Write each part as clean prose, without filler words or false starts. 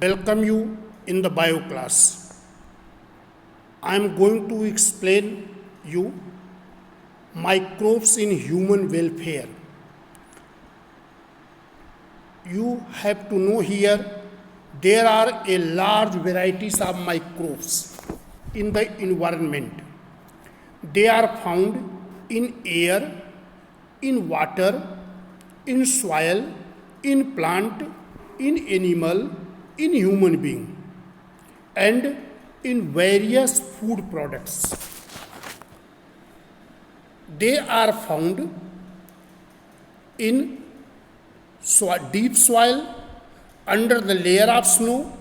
welcome you in the bio class. I am going to explain you microbes in human welfare. You have to know here there are a large varieties of microbes in the environment. They are found in air, in water, in soil, in plant, in animal, in human being, and in various food products. They are found in deep soil, under the layer of snow,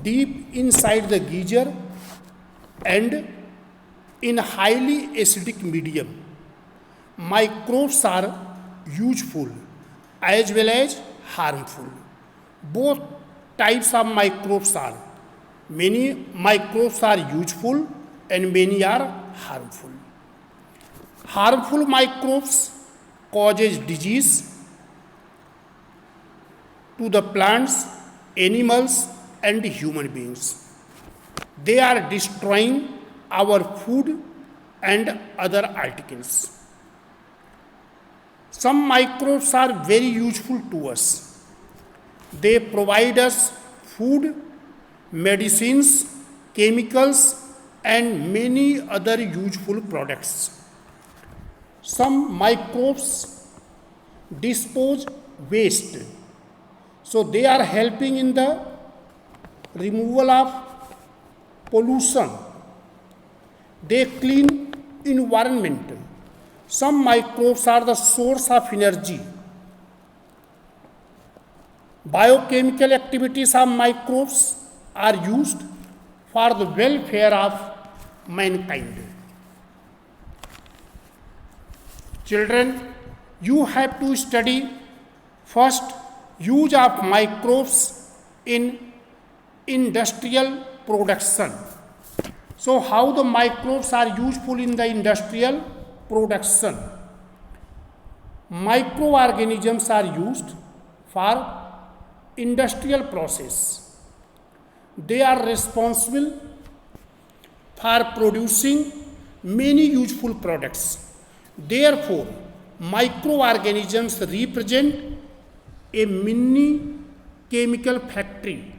deep inside the geyser, and in highly acidic medium. Microbes are useful as well as harmful. Both types of microbes are. Many microbes are useful and many are harmful. Harmful microbes causes disease to the plants, animals, and human beings. They are destroying our food and other articles. Some microbes are very useful to us. They provide us food, medicines, chemicals, and many other useful products. Some microbes dispose waste. So they are helping in the removal of pollution. They clean environment. Some microbes are the source of energy. Biochemical activities of microbes are used for the welfare of mankind. Children, you have to study first use of microbes in industrial production. So how the microbes are useful in the industrial production? Microorganisms are used for industrial process. They are responsible for producing many useful products. Therefore, microorganisms represent a mini chemical factory.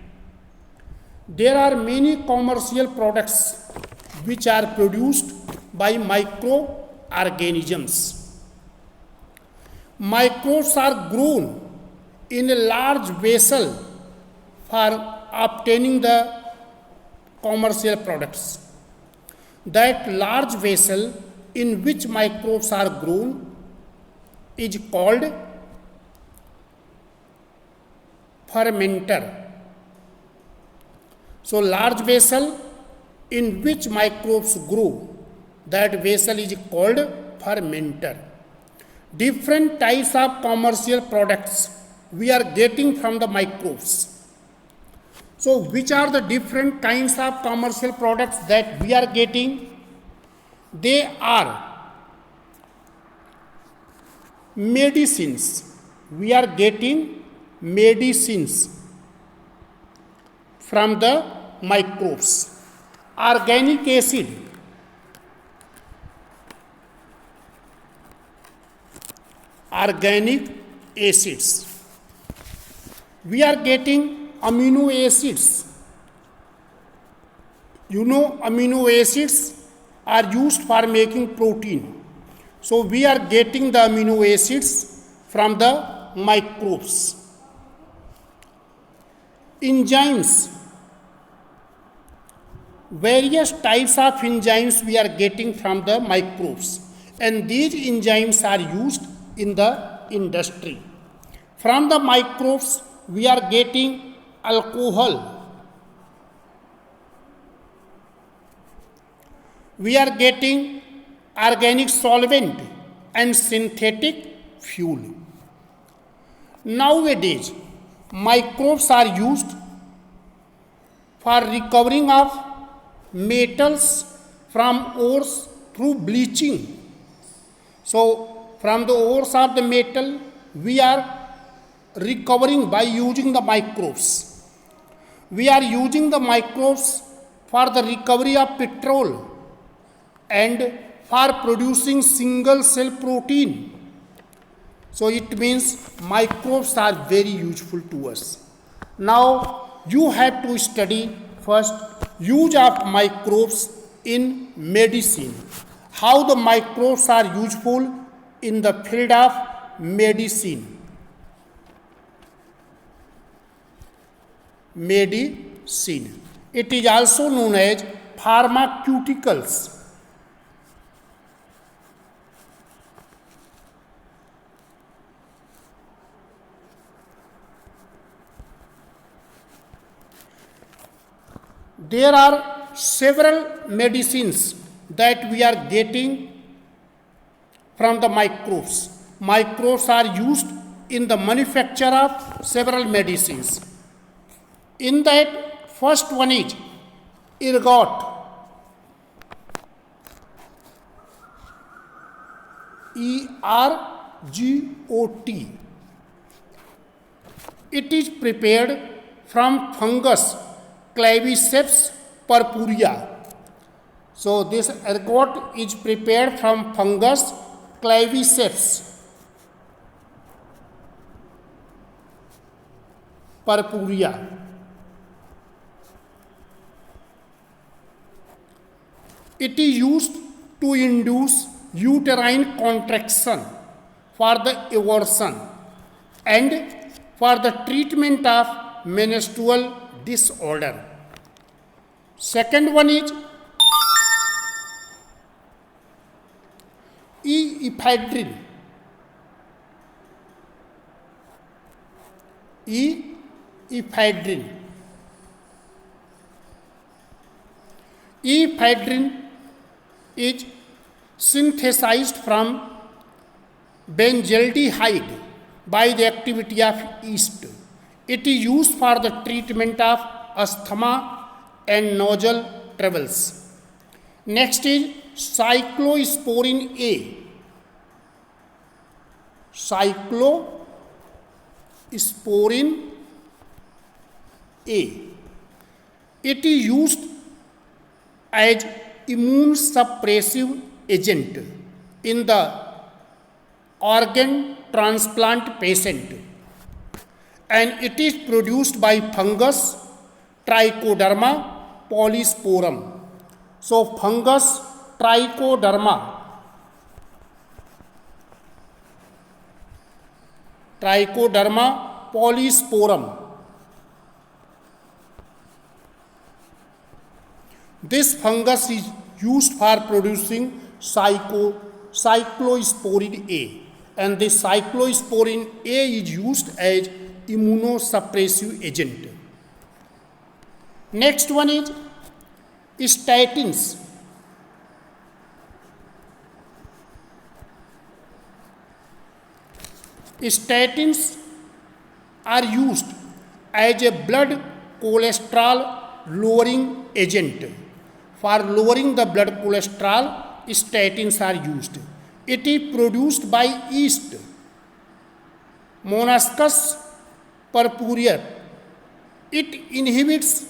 There are many commercial products which are produced by microorganisms. Microbes are grown in a large vessel for obtaining the commercial products. That large vessel in which microbes are grown is called fermenter. So large vessel in which microbes grow, that vessel is called fermenter. Different types of commercial products we are getting from the microbes. So which are the different kinds of commercial products that we are getting? They are medicines. We are getting medicines from the microbes. Organic acid. Organic acids. We are getting amino acids. You know, amino acids are used for making protein. So we are getting the amino acids from the microbes. Enzymes. Various types of enzymes we are getting from the microbes, and these enzymes are used in the industry. From the microbes we are getting alcohol. We are getting organic solvent and synthetic fuel. Nowadays, microbes are used for recovering of metals from ores through bleaching. So, from the ores of the metal, we are recovering by using the microbes. We are using the microbes for the recovery of petrol and for producing single cell protein. So it means microbes are very useful to us. Now you have to study first use of microbes in medicine. How the microbes are useful in the field of medicine. Medicine. It is also known as pharmaceuticals. There are several medicines that we are getting from the microbes. Microbes are used in the manufacture of several medicines. In that, first one is ergot. ERGOT. It is prepared from fungus Claviceps purpurea. So this ergot is prepared from fungus Claviceps purpurea. It is used to induce uterine contraction for the abortion and for the treatment of menstrual disorder. Second one is ephedrine. Ephedrine. Ephedrine is synthesized from benzaldehyde by the activity of yeast. It is used for the treatment of asthma and nasal troubles. Next is cyclosporin A. Cyclosporin A. It is used as immune suppressive agent in the organ transplant patient, and it is produced by fungus Trichoderma polysporum. So fungus Trichoderma polysporum. This fungus is used for producing cyclosporin A, and this cyclosporin A is used as immunosuppressive agent. Next one is statins. Statins are used as a blood cholesterol lowering agent. For lowering the blood cholesterol, statins are used. It is produced by yeast, Monoscus purpurea. It inhibits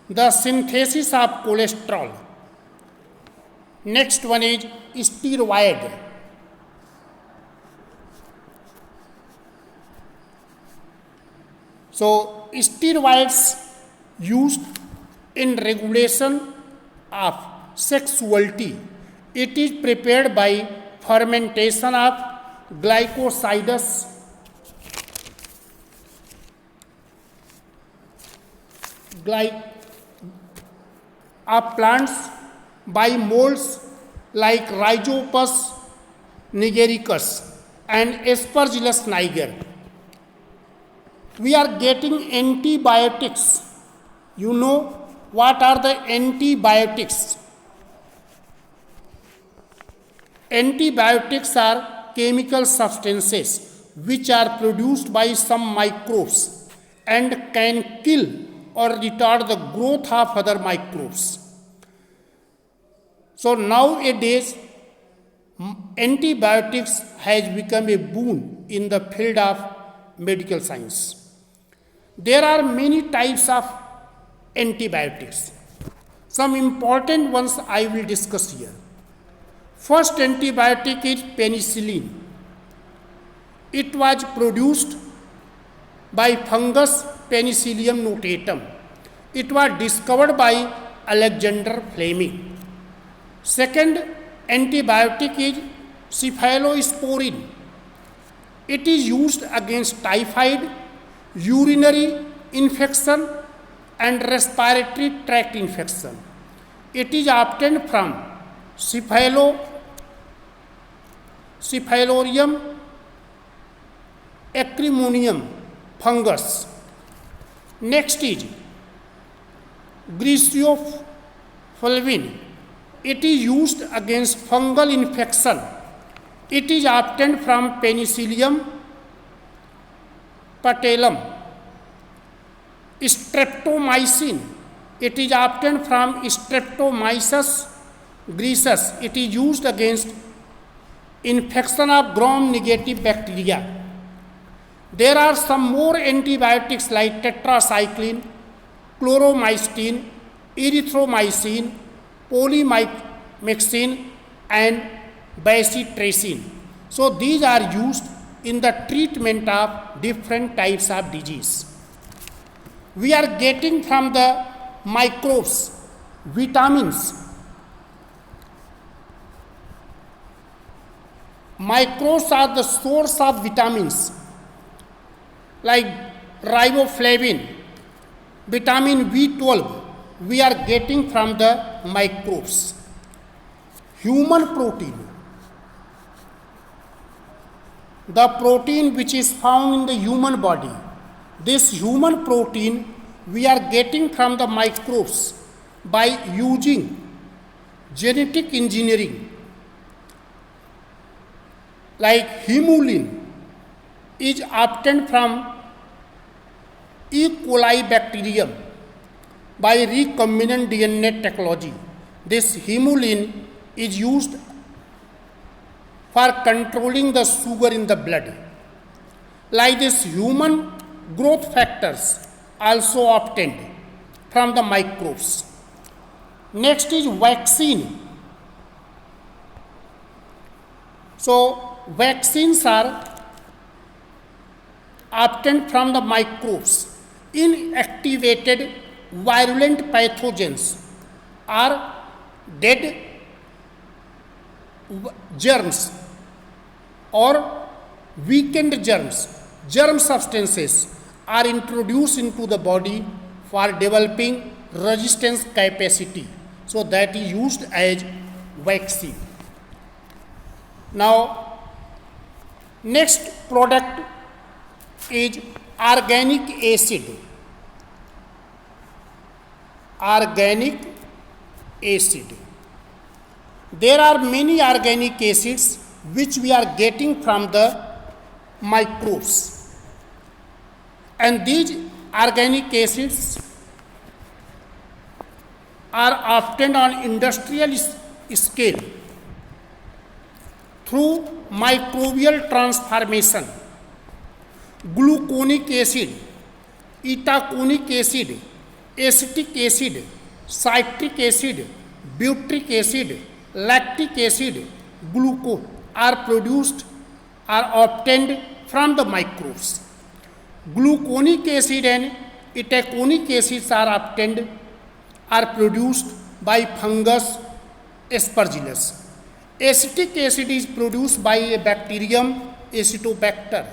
the synthesis of cholesterol. Next one is steroid. So steroids used in regulation of sexuality. It is prepared by fermentation of glycosides of plants by molds like Rhizopus nigericus and Aspergillus niger. We are getting antibiotics. You know what are the antibiotics? Antibiotics are chemical substances which are produced by some microbes and can kill or retard the growth of other microbes. So nowadays, antibiotics has become a boon in the field of medical science. There are many types of antibiotics. Some important ones I will discuss here. First antibiotic is penicillin. It was produced by fungus Penicillium notatum. It was discovered by Alexander Fleming. Second antibiotic is cephalosporin. It is used against typhoid, urinary infection and respiratory tract infection. It is obtained from Cephalosporin acrimonium fungus. Next is Griseofulvin. It is used against fungal infection. It is obtained from Penicillium patellum. Streptomycin. It is obtained from Streptomyces griseus. It is used against infection of gram-negative bacteria. There are some more antibiotics like tetracycline, chloromycetin, erythromycin, polymyxin and bacitracin. So these are used in the treatment of different types of disease. We are getting from the microbes vitamins. Microbes are the source of vitamins like riboflavin, vitamin B12 we are getting from the microbes. Human protein, the protein which is found in the human body, this human protein we are getting from the microbes by using genetic engineering. Like hemoglobin is obtained from E. coli bacterium by recombinant DNA technology. This hemoglobin is used for controlling the sugar in the blood. Like this, human growth factors also obtained from the microbes. Next is vaccine. So vaccines are obtained from the microbes. Inactivated virulent pathogens are dead germs or weakened germs. Germ substances are introduced into the body for developing resistance capacity. So that is used as vaccine. Now, next product is organic acid. Organic acid. There are many organic acids which we are getting from the microbes. And these organic acids are obtained on industrial scale through microbial transformation. Gluconic acid, itaconic acid, acetic acid, citric acid, butyric acid, lactic acid, glucose are obtained from the microbes. Gluconic acid and itaconic acids are produced by fungus Aspergillus. Acetic acid is produced by a bacterium Acetobacter.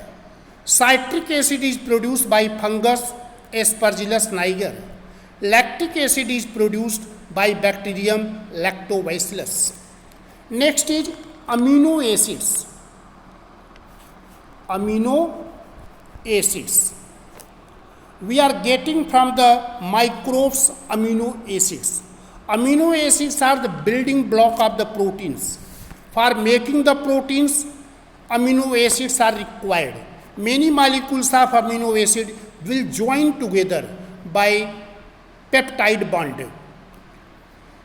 Citric acid is produced by fungus Aspergillus niger. Lactic acid is produced by bacterium Lactobacillus. Next is amino acids. Amino acids. We are getting from the microbes amino acids. Amino acids are the building block of the proteins. For making the proteins, amino acids are required. Many molecules of amino acid will join together by peptide bond.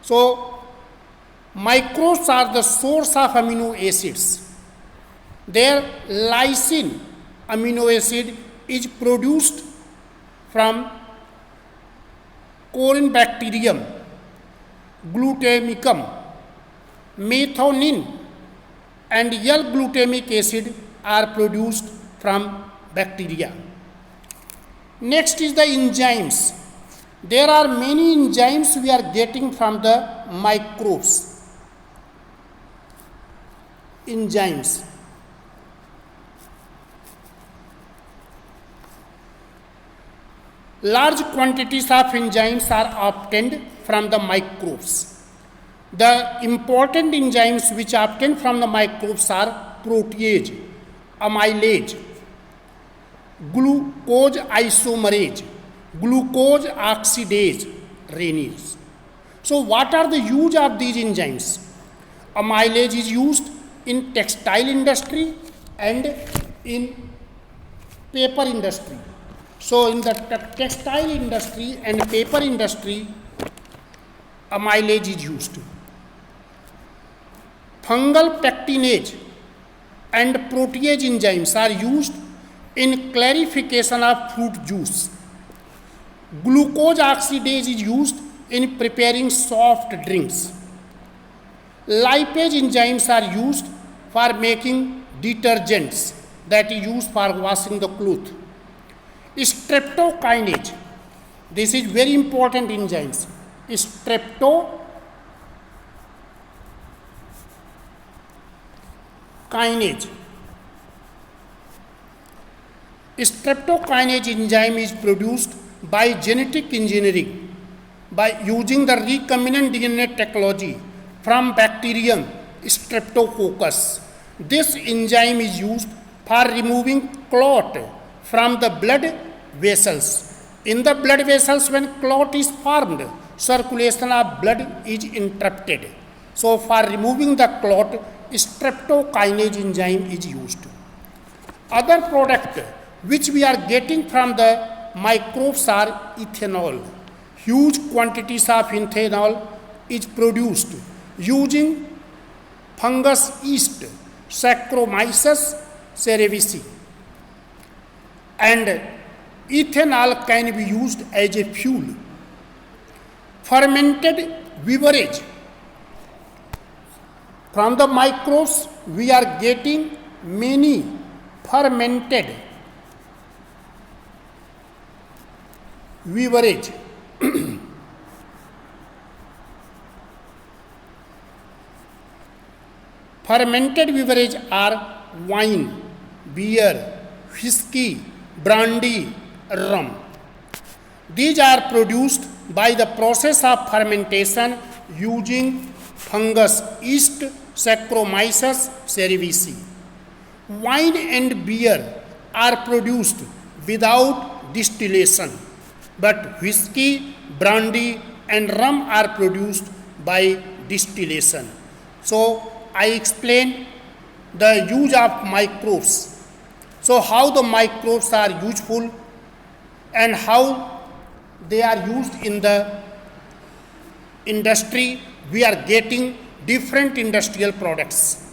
So, microbes are the source of amino acids. Their lysine amino acid is produced from Corynebacterium glutamicum, methionine and L-glutamic acid are produced from bacteria. Next is the enzymes. There are many enzymes we are getting from the microbes. Enzymes. Large quantities of enzymes are obtained from the microbes. The important enzymes which are obtained from the microbes are protease, amylase, glucose isomerase, glucose oxidase, renase. So what are the use of these enzymes? Amylase is used in textile industry and in paper industry. So in the textile industry and paper industry, amylase is used. Fungal pectinase and protease enzymes are used in clarification of fruit juice. Glucose oxidase is used in preparing soft drinks. Lipase enzymes are used for making detergents that is used for washing the cloth. Streptokinase, this is very important enzymes. Streptokinase. Streptokinase enzyme is produced by genetic engineering by using the recombinant DNA technology from bacterium Streptococcus. This enzyme is used for removing clot from the blood vessels. In the blood vessels, when clot is formed, circulation of blood is interrupted. So for removing the clot, streptokinase enzyme is used. Other product which we are getting from the microbes are ethanol. Huge quantities of ethanol is produced using fungus yeast, Saccharomyces cerevisiae. And ethanol can be used as a fuel. Fermented beverage. From the microbes, we are getting many fermented beverage. Fermented beverage are wine, beer, whiskey, brandy, rum. These are produced by the process of fermentation using fungus yeast, Saccharomyces cerevisiae. Wine and beer are produced without distillation, but whiskey, brandy and rum are produced by distillation. So I explained the use of microbes. So how the microbes are useful and how they are used in the industry, we are getting different industrial products.